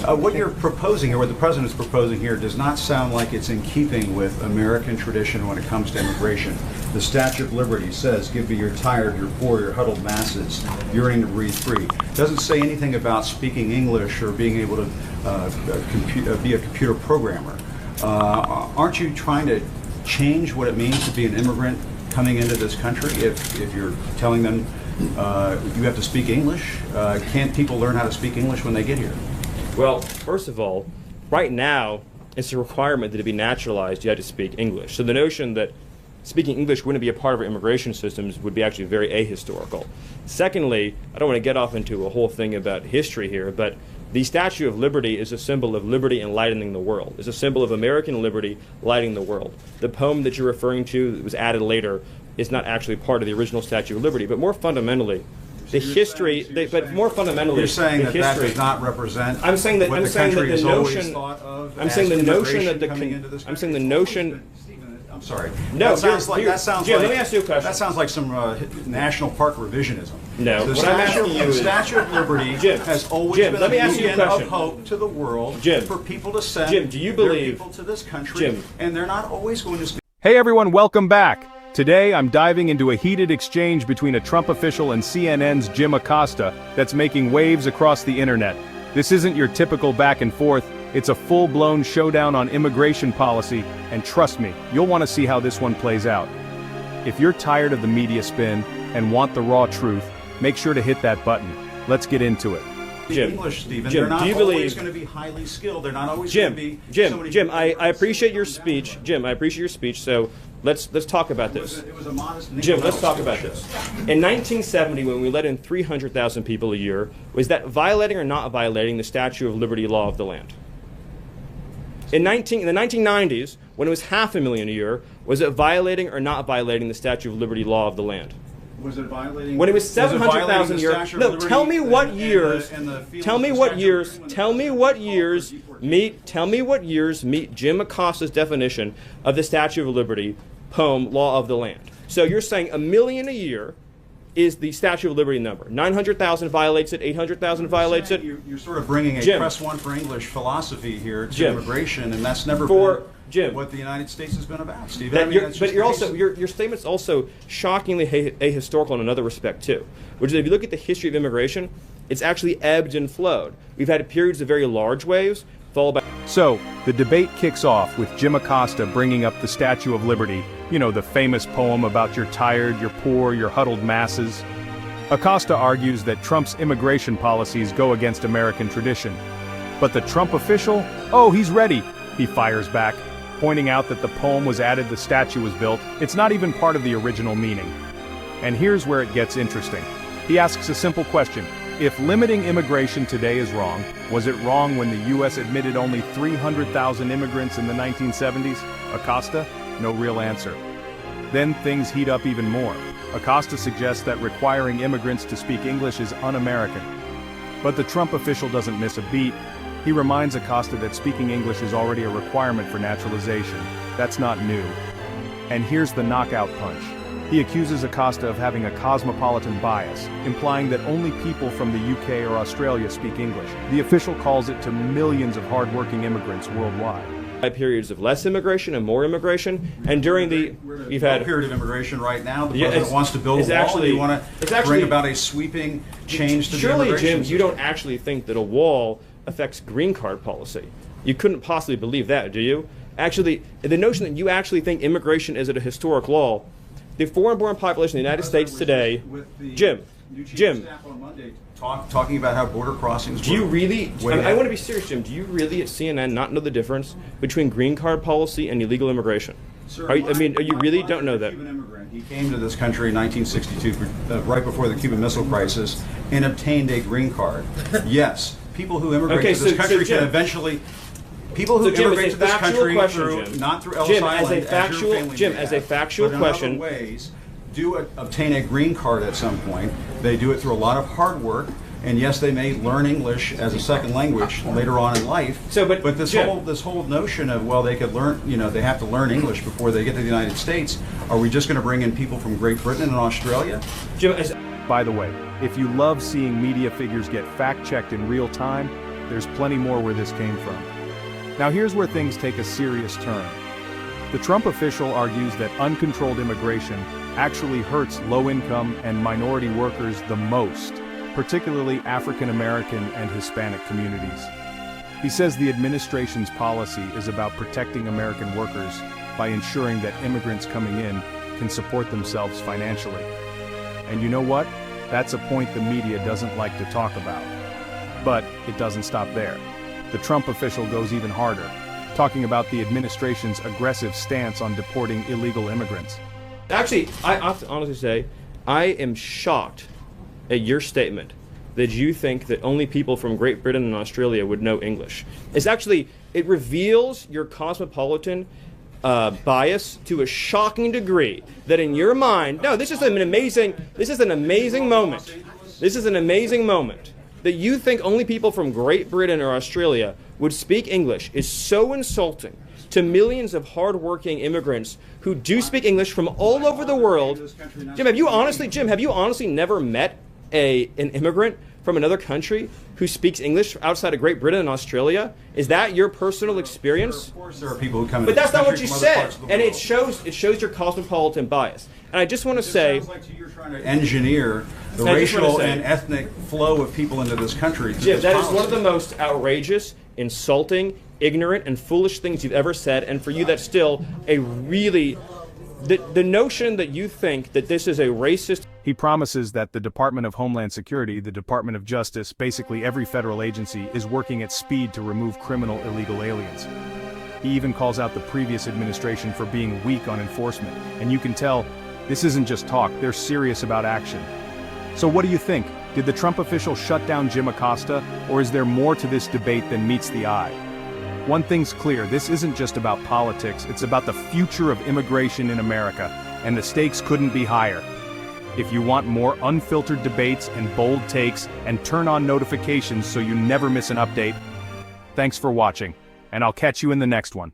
What you're proposing, or what the president is proposing here, does not sound like it's in keeping with American tradition when it comes to immigration. The Statue of Liberty says, "Give me your tired, your poor, your huddled masses, yearning to breathe free." It doesn't say anything about speaking English or being able to be a computer programmer. Aren't you trying to change what it means to be an immigrant coming into this country if you're telling them you have to speak English? Can't people learn how to speak English when they get here? Well, first of all, right now, it's a requirement that to be naturalized, you have to speak English. So the notion that speaking English wouldn't be a part of our immigration systems would be actually very ahistorical. Secondly, I don't want to get off into a whole thing about history here, but the Statue of Liberty is a symbol of liberty enlightening the world. It's a symbol of American liberty lighting the world. The poem that you're referring to that was added later is not actually part of the original Statue of Liberty, but more fundamentally, the history, but more fundamentally, you're saying that history, that does not represent I'm saying that, what I'm the saying country that the has always notion, thought of I'm as saying the notion that immigration the, coming I'm saying the notion, I'm sorry. No, that sounds like Jim, let me ask you a question. That sounds like some National Park revisionism. No, the what I'm asking you is, Statue of Liberty Jim, has always Jim, been let me a ask you a beacon question. of hope to the world, Jim, for people to send Jim, do you believe, their people to this country, Jim, and they're not always going to speak. Hey everyone, welcome back. Today I'm diving into a heated exchange between a Trump official and CNN's Jim Acosta that's making waves across the internet. This isn't your typical back and forth, it's a full-blown showdown on immigration policy, and trust me, you'll want to see how this one plays out. If you're tired of the media spin and want the raw truth, make sure to hit that button. Let's get into it. Jim, English, Stephen. Jim, they're not do you always believe going to be highly skilled. They're not always Jim, going to be. Jim, I appreciate your speech. Jim, I appreciate your speech. So let's talk about this. It was a modest. Jim, let's talk about this. In 1970, when we let in 300,000 people a year, was that violating or not violating the Statue of Liberty law of the land? In the 1990s, when it was 500,000 a year, was it violating or not violating the Statue of Liberty law of the land? Was it violating? When it was 700,000 a year. No, tell me what years. Tell me what years. Tell me what years meet. Tell me what years meet Jim Acosta's definition of the Statue of Liberty poem law of the land. So you're saying 1 million a year is the Statue of Liberty number. 900,000 violates it. 800,000 violates it. You're sort of bringing a Jim, press one for English philosophy here to Jim, immigration, and that's never for been Jim, what the United States has been about, Steve. But you're also your statement's also shockingly ahistorical in another respect too, which is if you look at the history of immigration, it's actually ebbed and flowed. We've had periods of very large waves, followed by. So, the debate kicks off with Jim Acosta bringing up the Statue of Liberty, you know, the famous poem about your tired, your poor, your huddled masses. Acosta argues that Trump's immigration policies go against American tradition. But the Trump official, oh, he's ready, he fires back, pointing out that the poem was added, the statue was built, it's not even part of the original meaning. And here's where it gets interesting. He asks a simple question. If limiting immigration today is wrong, was it wrong when the U.S. admitted only 300,000 immigrants in the 1970s? Acosta? No real answer. Then things heat up even more. Acosta suggests that requiring immigrants to speak English is un-American. But the Trump official doesn't miss a beat. He reminds Acosta that speaking English is already a requirement for naturalization. That's not new. And here's the knockout punch. He accuses Acosta of having a cosmopolitan bias, implying that only people from the UK or Australia speak English. The official calls it to millions of hardworking immigrants worldwide. Periods of less immigration and more immigration, and during the we've had a period of immigration right now. The president wants to build a wall. Actually, and you want to bring about a sweeping change to the immigration Surely, Jim, system. you don't actually think that a wall affects green card policy. You couldn't possibly believe that, do you? Actually, the notion that you actually think immigration is at a historic law, the foreign-born population in the United States today, Jim, talking about how border crossings. Do you really? I want to be serious, Jim. Do you really at CNN not know the difference between green card policy and illegal immigration? Sir, are you really don't know that? Cuban immigrant. He came to this country in 1962, right before the Cuban Missile Crisis, and obtained a green card. Yes, people who immigrate to this country can eventually. People who immigrate to this country not through Ellis Island, as a factual but in question, other ways, do obtain a green card at some point. They do it through a lot of hard work, and yes, they may learn English as a second language later on in life. So, but this Jim, whole notion of, well, they could learn, they have to learn English before they get to the United States. Are we just going to bring in people from Great Britain and Australia? Jim, by the way, if you love seeing media figures get fact-checked in real time, there's plenty more where this came from. Now here's where things take a serious turn. The Trump official argues that uncontrolled immigration actually hurts low-income and minority workers the most, particularly African American and Hispanic communities. He says the administration's policy is about protecting American workers by ensuring that immigrants coming in can support themselves financially. And you know what? That's a point the media doesn't like to talk about. But it doesn't stop there. The Trump official goes even harder, talking about the administration's aggressive stance on deporting illegal immigrants. Actually, I have to honestly say, I am shocked at your statement that you think that only people from Great Britain and Australia would know English. It reveals your cosmopolitan bias to a shocking degree that in your mind, no, this is an amazing moment. This is an amazing moment. That you think only people from Great Britain or Australia would speak English is so insulting to millions of hard-working immigrants who do speak English from all over the world. Jim, have you honestly never met an immigrant from another country who speaks English outside of Great Britain and Australia? Is that your personal experience? Of course there are people who come But into that's this not what country you from other said, parts of the and world. it shows your cosmopolitan bias. And I just want to It say, sounds like to you you're trying to engineer the I just wanna racial say- and ethnic flow of people into this country. through Jim, this that is policy. one of the most outrageous, insulting, ignorant, and foolish things you've ever said, and for you that's still a really... The notion that you think that this is a racist... He promises that the Department of Homeland Security, the Department of Justice, basically every federal agency, is working at speed to remove criminal illegal aliens. He even calls out the previous administration for being weak on enforcement, and you can tell this isn't just talk, they're serious about action. So what do you think? Did the Trump official shut down Jim Acosta, or is there more to this debate than meets the eye? One thing's clear, this isn't just about politics, it's about the future of immigration in America, and the stakes couldn't be higher. If you want more unfiltered debates and bold takes, and turn on notifications so you never miss an update, thanks for watching, and I'll catch you in the next one.